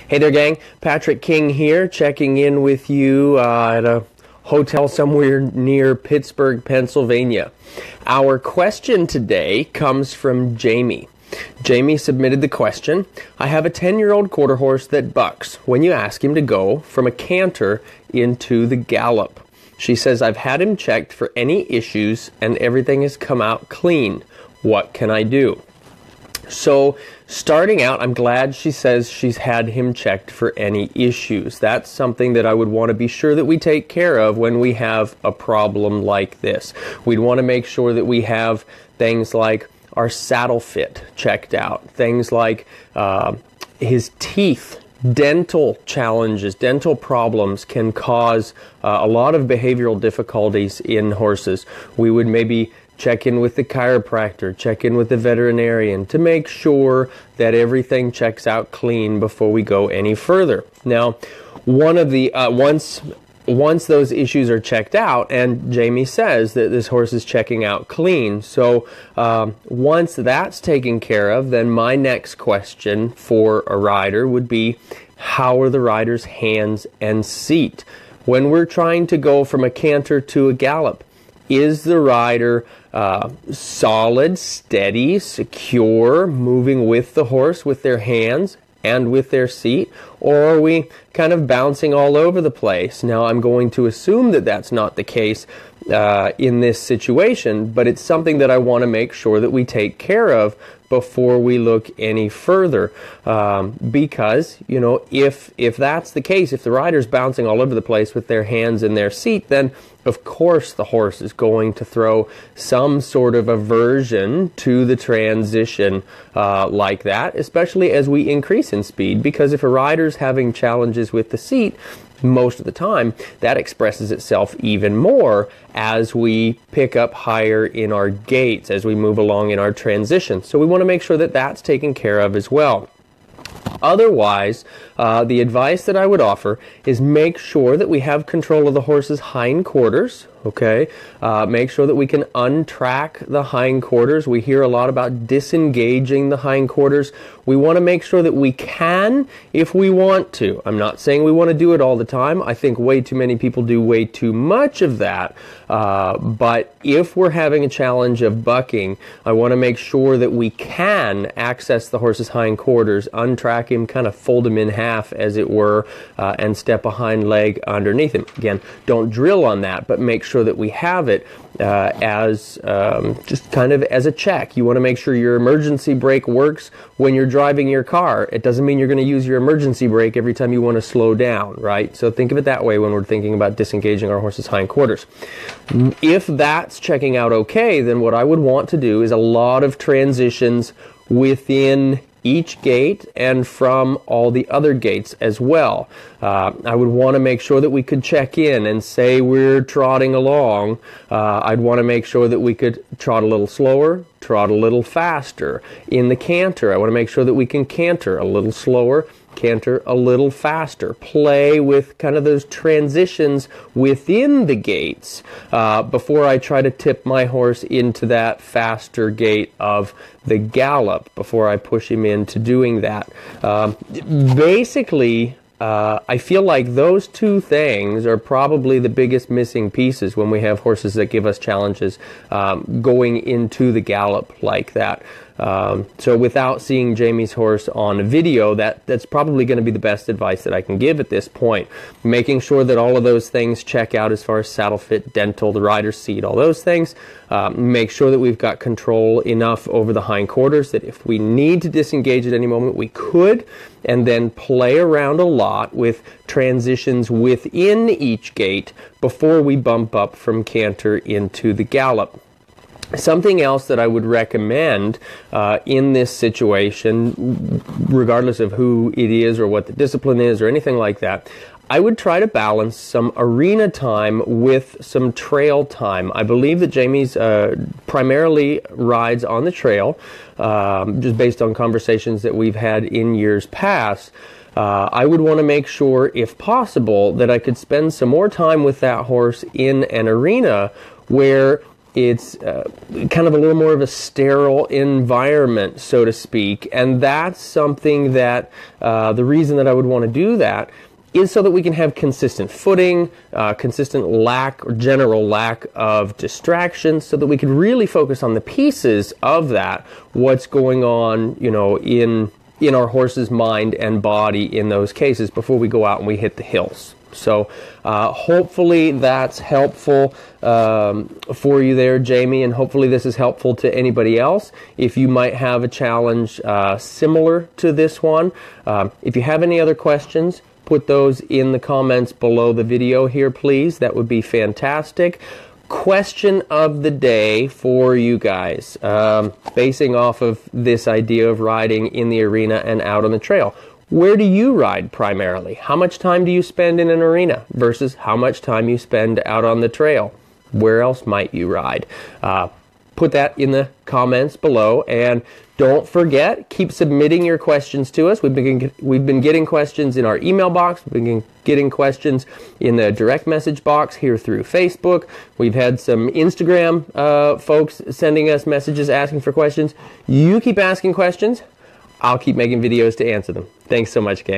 Hey there, gang. Patrick King here, checking in with you at a hotel somewhere near Pittsburgh, Pennsylvania. Our question today comes from Jamie. Jamie submitted the question, I have a 10-year-old quarter horse that bucks when you ask him to go from a canter into the gallop. She says, I've had him checked for any issues and everything has come out clean. What can I do? So, starting out, I'm glad she says she's had him checked for any issues. That's something that I would want to be sure that we take care of when we have a problem like this. We'd want to make sure that we have things like our saddle fit checked out, things like his teeth. Dental challenges, dental problems can cause a lot of behavioral difficulties in horses. We would maybe check in with the chiropractor, check in with the veterinarian to make sure that everything checks out clean before we go any further. Now, one of the once those issues are checked out, and Jamie says that this horse is checking out clean, so once that's taken care of, then my next question for a rider would be, how are the rider's hands and seat? When we're trying to go from a canter to a gallop, is the rider solid, steady, secure, moving with the horse with their hands and with their seat, or are we kind of bouncing all over the place? Now, I'm going to assume that that's not the case in this situation, but it's something that I want to make sure that we take care of before we look any further, because, you know, if that's the case, if the rider's bouncing all over the place with their hands in their seat, then of course the horse is going to throw some sort of aversion to the transition like that, especially as we increase in speed, because if a rider's having challenges with the seat, most of the time, that expresses itself even more as we pick up higher in our gaits, as we move along in our transition. So we want to make sure that that's taken care of as well. Otherwise, the advice that I would offer is make sure that we have control of the horse's hindquarters. Okay, make sure that we can untrack the hindquarters. We hear a lot about disengaging the hindquarters. We want to make sure that we can if we want to. I'm not saying we want to do it all the time. I think way too many people do way too much of that. But if we're having a challenge of bucking, I want to make sure that we can access the horse's hindquarters, untrack him, kind of fold him in half, as it were, and step a hind leg underneath him. Again, don't drill on that, but make sure that we have it as just kind of as a check. You want to make sure your emergency brake works when you're driving your car. It doesn't mean you're going to use your emergency brake every time you want to slow down, right? So think of it that way when we're thinking about disengaging our horse's hindquarters. If that's checking out okay, then what I would want to do is a lot of transitions within each gate and from all the other gates as well. I would want to make sure that we could check in and say we're trotting along. I'd want to make sure that we could trot a little slower, trot a little faster. In the canter, I want to make sure that we can canter a little slower, canter a little faster. Play with kind of those transitions within the gates before I try to tip my horse into that faster gait of the gallop, before I push him into doing that. Basically, I feel like those two things are probably the biggest missing pieces when we have horses that give us challenges going into the gallop like that. So without seeing Jamie's horse on video, that's probably going to be the best advice that I can give at this point. Making sure that all of those things check out as far as saddle fit, dental, the rider's seat, all those things. Make sure that we've got control enough over the hindquarters that if we need to disengage at any moment, we could, and then play around a lot with transitions within each gate before we bump up from canter into the gallop. Something else that I would recommend in this situation, regardless of who it is or what the discipline is or anything like that, I would try to balance some arena time with some trail time. I believe that Jamie's primarily rides on the trail, just based on conversations that we've had in years past. I would want to make sure, if possible, that I could spend some more time with that horse in an arena where it's kind of a little more of a sterile environment, so to speak, and that's something that the reason that I would want to do that is so that we can have consistent footing, consistent lack or general lack of distractions, so that we can really focus on the pieces of that, what's going on, you know, in our horse's mind and body in those cases before we go out and we hit the hills. So hopefully that's helpful for you there, Jamie, and hopefully this is helpful to anybody else. If you might have a challenge similar to this one, if you have any other questions, put those in the comments below the video here, please. That would be fantastic. Question of the day for you guys, basing off of this idea of riding in the arena and out on the trail. Where do you ride primarily? How much time do you spend in an arena versus how much time you spend out on the trail? Where else might you ride? Put that in the comments below, and don't forget, keep submitting your questions to us. We've been getting questions in our email box. We've been getting questions in the direct message box here through Facebook. We've had some Instagram folks sending us messages asking for questions. You keep asking questions. I'll keep making videos to answer them. Thanks so much, gang.